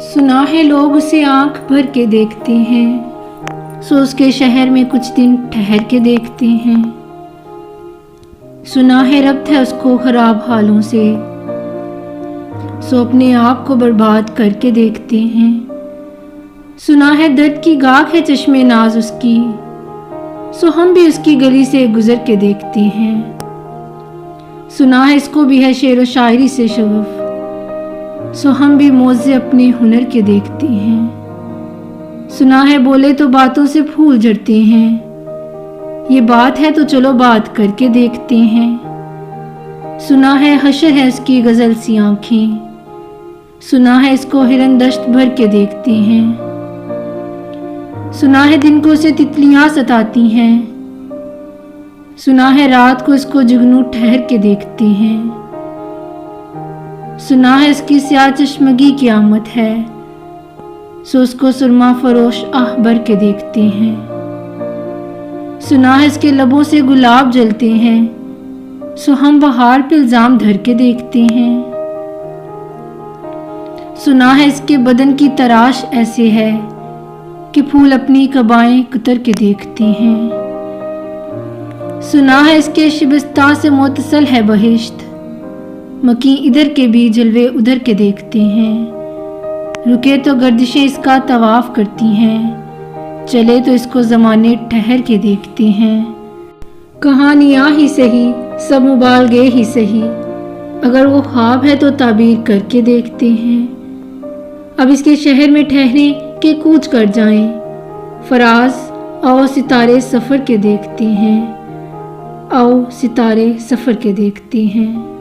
सुना है लोग उसे आंख भर के देखते हैं, सो उसके शहर में कुछ दिन ठहर के देखते हैं। सुना है रब्त है उसको खराब हालों से, सो अपने आप को बर्बाद करके देखते हैं। सुना है दर्द की गाख है चश्मे नाज उसकी, सो हम भी उसकी गली से गुजर के देखते हैं। सुना है इसको भी है शेर व शायरी से शगफ, सो हम भी मौजे अपने हुनर के देखते हैं। सुना है बोले तो बातों से फूल झड़ते हैं, ये बात है तो चलो बात करके देखते हैं। सुना है हशर है उसकी गजल सी आंखें, सुना है इसको हिरन दश्त भर के देखते हैं। सुना है दिन को उसे तितलियां सताती हैं, सुना है रात को इसको जुगनू ठहर के देखते हैं। सुना है इसकी स्याह चश्मगी की आमद है, सो उसको सुरमा फरोश आह भर के देखते हैं। सुना है इसके लबों से गुलाब जलते हैं, सो हम बहार पे इल्जाम धर के देखते हैं। सुना है इसके बदन की तराश ऐसे है कि फूल अपनी कबाएं कुतर के देखते हैं। सुना है इसके शिबिस्ता से मुतसल है बहिश्त, मकी इधर के भी जलवे उधर के देखते हैं। रुके तो गर्दिशें इसका तवाफ करती हैं, चले तो इसको ज़माने ठहर के देखते हैं। कहानियाँ ही सही सब मुबालगे ही सही, अगर वो ख्वाब है तो ताबीर करके देखते हैं। अब इसके शहर में ठहरे के कूच कर जाएं, फराज आओ सितारे सफ़र के देखते हैं, आओ सितारे सफ़र के देखते हैं।